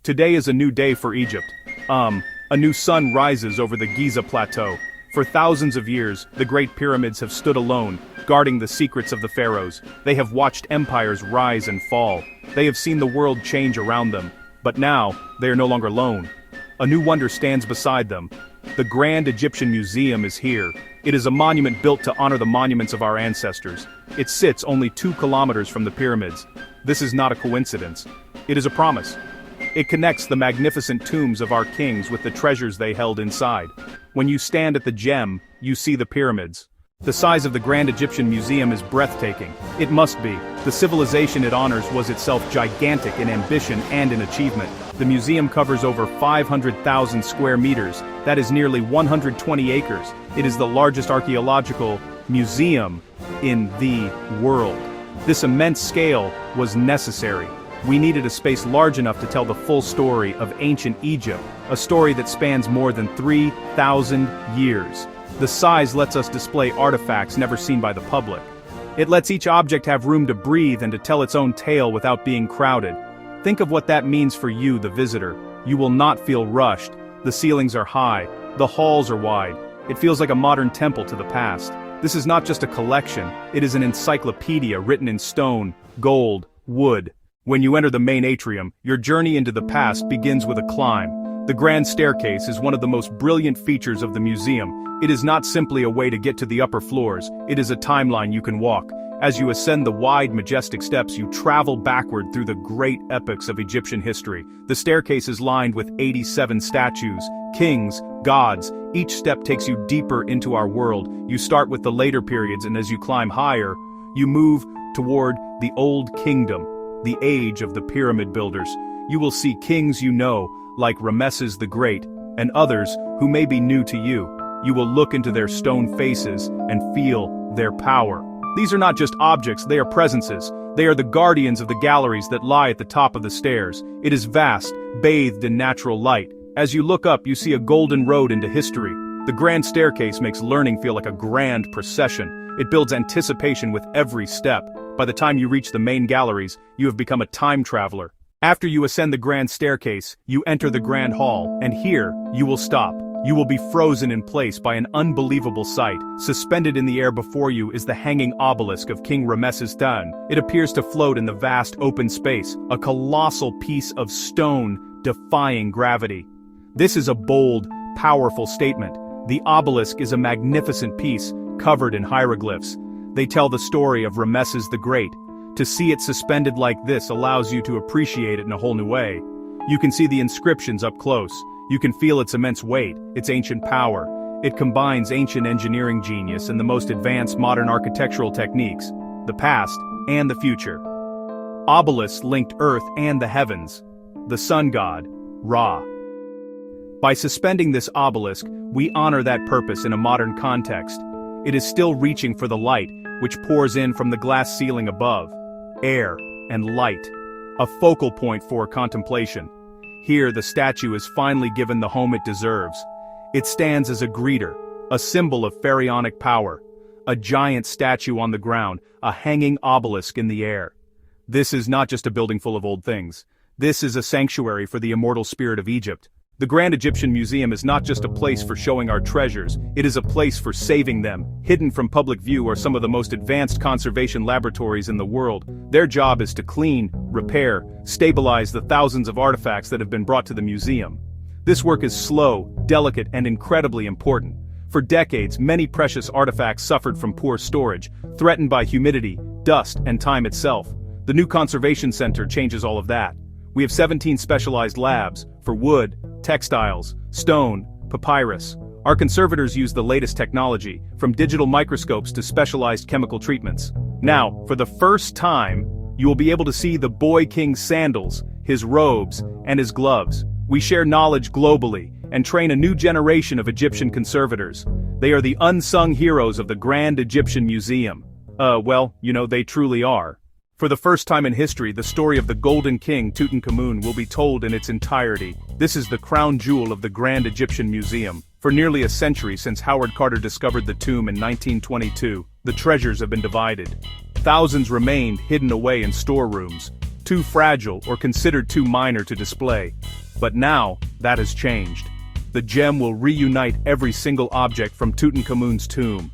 Today is a new day for Egypt. A new sun rises over the Giza plateau. For thousands of years, the Great Pyramids have stood alone, guarding the secrets of the pharaohs. They have watched empires rise and fall. They have seen the world change around them. But now, they are no longer alone. A new wonder stands beside them. The Grand Egyptian Museum is here. It is a monument built to honor the monuments of our ancestors. It sits only 2 kilometers from the pyramids. This is not a coincidence. It is a promise. It connects the magnificent tombs of our kings with the treasures they held inside. When you stand at the gem, you see the pyramids. The size of the Grand Egyptian Museum is breathtaking. It must be. The civilization it honors was itself gigantic in ambition and in achievement. The museum covers over 500,000 square meters. That is nearly 120 acres. It is the largest archaeological museum in the world. This immense scale was necessary. We needed a space large enough to tell the full story of ancient Egypt, a story that spans more than 3,000 years. The size lets us display artifacts never seen by the public. It lets each object have room to breathe and to tell its own tale without being crowded. Think of what that means for you, the visitor. You will not feel rushed. The ceilings are high. The halls are wide. It feels like a modern temple to the past. This is not just a collection. It is an encyclopedia written in stone, gold, wood. When you enter the main atrium, your journey into the past begins with a climb. The grand staircase is one of the most brilliant features of the museum. It is not simply a way to get to the upper floors, it is a timeline you can walk. As you ascend the wide, majestic steps, you travel backward through the great epochs of Egyptian history. The staircase is lined with 87 statues, kings, gods. Each step takes you deeper into our world. You start with the later periods, and as you climb higher, you move toward the Old Kingdom, the age of the pyramid builders. You will see kings you know, like Ramesses the Great, and others who may be new to you. You will look into their stone faces and feel their power. These are not just objects, they are presences. They are the guardians of the galleries that lie at the top of the stairs. It is vast, bathed in natural light. As you look up, you see a golden road into history. The grand staircase makes learning feel like a grand procession. It builds anticipation with every step. By the time you reach the main galleries, you have become a time traveler. After you ascend the grand staircase, you enter the grand hall, and here, you will stop. You will be frozen in place by an unbelievable sight. Suspended in the air before you is the hanging obelisk of King Ramesses II. It appears to float in the vast open space, a colossal piece of stone defying gravity. This is a bold, powerful statement. The obelisk is a magnificent piece, covered in hieroglyphs. They tell the story of Ramesses the Great. To see it suspended like this allows you to appreciate it in a whole new way. You can see the inscriptions up close. You can feel its immense weight, its ancient power. It combines ancient engineering genius and the most advanced modern architectural techniques, the past and the future. Obelisks linked earth and the heavens, the sun god, Ra. By suspending this obelisk, we honor that purpose in a modern context. It is still reaching for the light, which pours in from the glass ceiling above. Air and light, a focal point for contemplation. Here the statue is finally given the home it deserves. It stands as a greeter, a symbol of pharaonic power. A giant statue on the ground, a hanging obelisk in the air. This is not just a building full of old things. This is a sanctuary for the immortal spirit of Egypt. The Grand Egyptian Museum is not just a place for showing our treasures, it is a place for saving them. Hidden from public view are some of the most advanced conservation laboratories in the world. Their job is to clean, repair, stabilize the thousands of artifacts that have been brought to the museum. This work is slow, delicate, and incredibly important. For decades, many precious artifacts suffered from poor storage, threatened by humidity, dust, and time itself. The new conservation center changes all of that. We have 17 specialized labs for wood, textiles, stone, papyrus. Our conservators use the latest technology, from digital microscopes to specialized chemical treatments. Now, for the first time, you will be able to see the boy king's sandals, his robes, and his gloves. We share knowledge globally and train a new generation of Egyptian conservators. They are the unsung heroes of the Grand Egyptian Museum. They truly are. For the first time in history, the story of the Golden King Tutankhamun will be told in its entirety. This is the crown jewel of the Grand Egyptian Museum. For nearly a century since Howard Carter discovered the tomb in 1922, the treasures have been divided. Thousands remained hidden away in storerooms. too fragile or considered too minor to display. But now, that has changed. The gem will reunite every single object from Tutankhamun's tomb.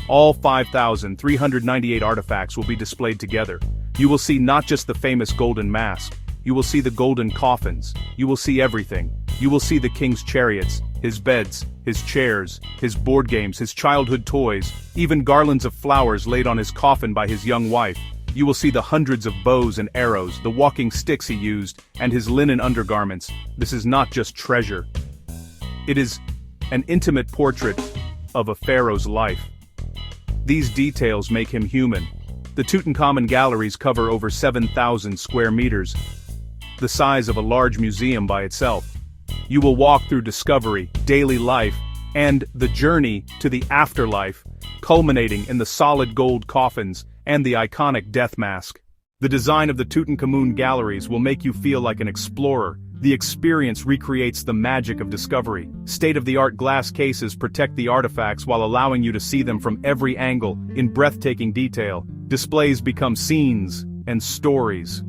All 5,398 artifacts will be displayed together. You will see not just the famous golden mask. You will see the golden coffins. You will see everything. You will see the king's chariots, his beds, his chairs, his board games, his childhood toys, even garlands of flowers laid on his coffin by his young wife. You will see the hundreds of bows and arrows, the walking sticks he used, and his linen undergarments. This is not just treasure. It is an intimate portrait of a pharaoh's life. These details make him human. The Tutankhamun galleries cover over 7,000 square meters, the size of a large museum by itself. You will walk through discovery, daily life, and the journey to the afterlife, culminating in the solid gold coffins and the iconic death mask. The design of the Tutankhamun galleries will make you feel like an explorer. The experience recreates the magic of discovery. State-of-the-art glass cases protect the artifacts while allowing you to see them from every angle, in breathtaking detail. Displays become scenes and stories.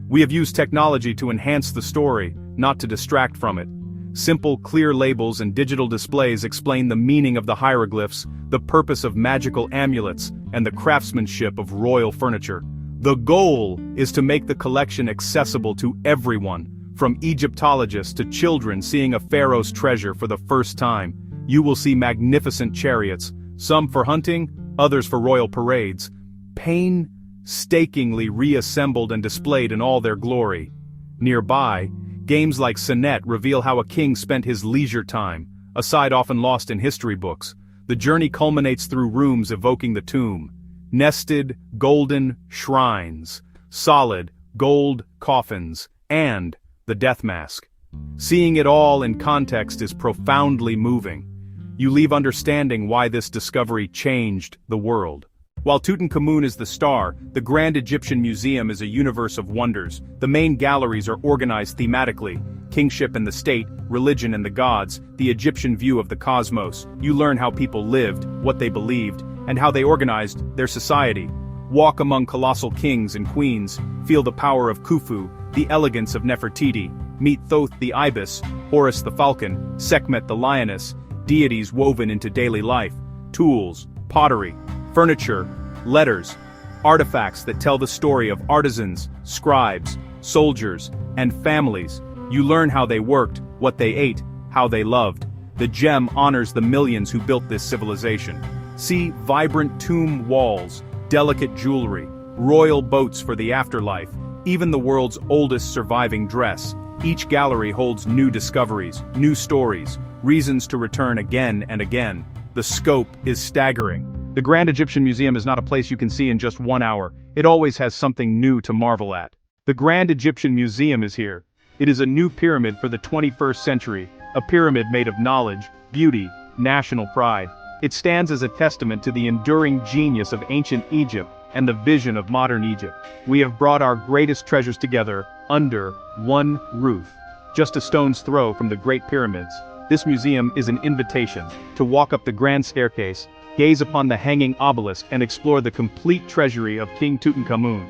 We have used technology to enhance the story, not to distract from it. Simple, clear labels and digital displays explain the meaning of the hieroglyphs, the purpose of magical amulets, and the craftsmanship of royal furniture. The goal is to make the collection accessible to everyone, from Egyptologists to children seeing a pharaoh's treasure for the first time. You will see magnificent chariots, some for hunting, others for royal parades, painstakingly reassembled and displayed in all their glory. Nearby, games like Sonnet reveal how a king spent his leisure time, a side often lost in history books. The journey culminates through rooms evoking the tomb. Nested, golden shrines, solid, gold coffins, and the death mask. Seeing it all in context is profoundly moving. You leave understanding why this discovery changed the world. While Tutankhamun is the star, the Grand Egyptian Museum is a universe of wonders. The main galleries are organized thematically: kingship and the state, religion and the gods, the Egyptian view of the cosmos. You learn how people lived, what they believed, and how they organized their society. Walk among colossal kings and queens, feel the power of Khufu, the elegance of Nefertiti, meet Thoth the ibis, Horus the falcon, Sekhmet the lioness, deities woven into daily life, tools, pottery, furniture, letters, artifacts that tell the story of artisans, scribes, soldiers, and families. You learn how they worked, what they ate, how they loved. The gem honors the millions who built this civilization. See vibrant tomb walls, delicate jewelry, royal boats for the afterlife, even the world's oldest surviving dress. Each gallery holds new discoveries, new stories, reasons to return again and again. The scope is staggering. The Grand Egyptian Museum is not a place you can see in just 1 hour. It always has something new to marvel at. The Grand Egyptian Museum is here. It is a new pyramid for the 21st century, a pyramid made of knowledge, beauty, national pride. It stands as a testament to the enduring genius of ancient Egypt and the vision of modern Egypt. We have brought our greatest treasures together under one roof, just a stone's throw from the Great Pyramids. This museum is an invitation to walk up the grand staircase, gaze upon the hanging obelisk, and explore the complete treasury of King Tutankhamun.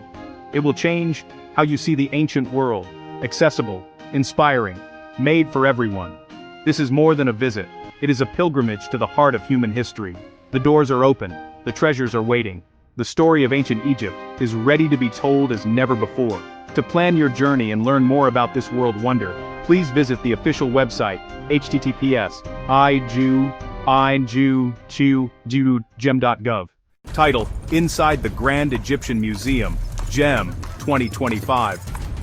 It will change how you see the ancient world: accessible, inspiring, made for everyone. This is more than a visit. It is a pilgrimage to the heart of human history. The doors are open, the treasures are waiting. The story of ancient Egypt is ready to be told as never before. To plan your journey and learn more about this world wonder, please visit the official website, https://gem.gov. Title: Inside the Grand Egyptian Museum, Gem 2025.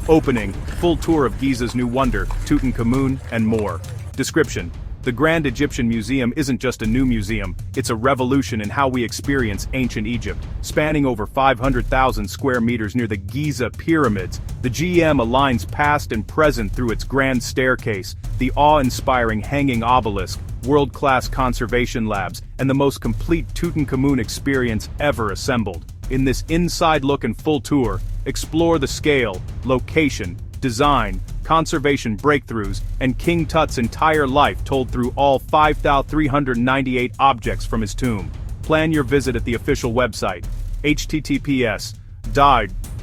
Opening: full tour of Giza's new wonder, Tutankhamun, and more. Description: the Grand Egyptian Museum isn't just a new museum, it's a revolution in how we experience ancient Egypt. Spanning over 500,000 square meters near the Giza pyramids, the GM aligns past and present through its grand staircase, the awe-inspiring hanging obelisk, world-class conservation labs, and the most complete Tutankhamun experience ever assembled. In this inside look and full tour, explore the scale, location, design, conservation breakthroughs, and King Tut's entire life told through all 5,398 objects from his tomb. Plan your visit at the official website, https://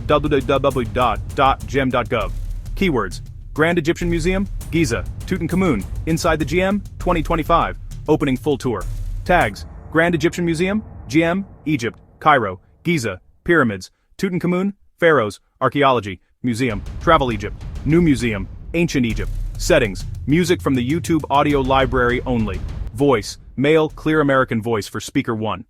www.gem.gov. Keywords: Grand Egyptian Museum, Giza, Tutankhamun, Inside the GM, 2025, opening full tour. Tags: Grand Egyptian Museum, GM, Egypt, Cairo, Giza, Pyramids, Tutankhamun, Pharaohs, Archaeology, Museum, TravelEgypt, NewMuseum, Ancient Egypt. Settings: music from the YouTube audio library only. Voice: male, clear American voice for speaker 1.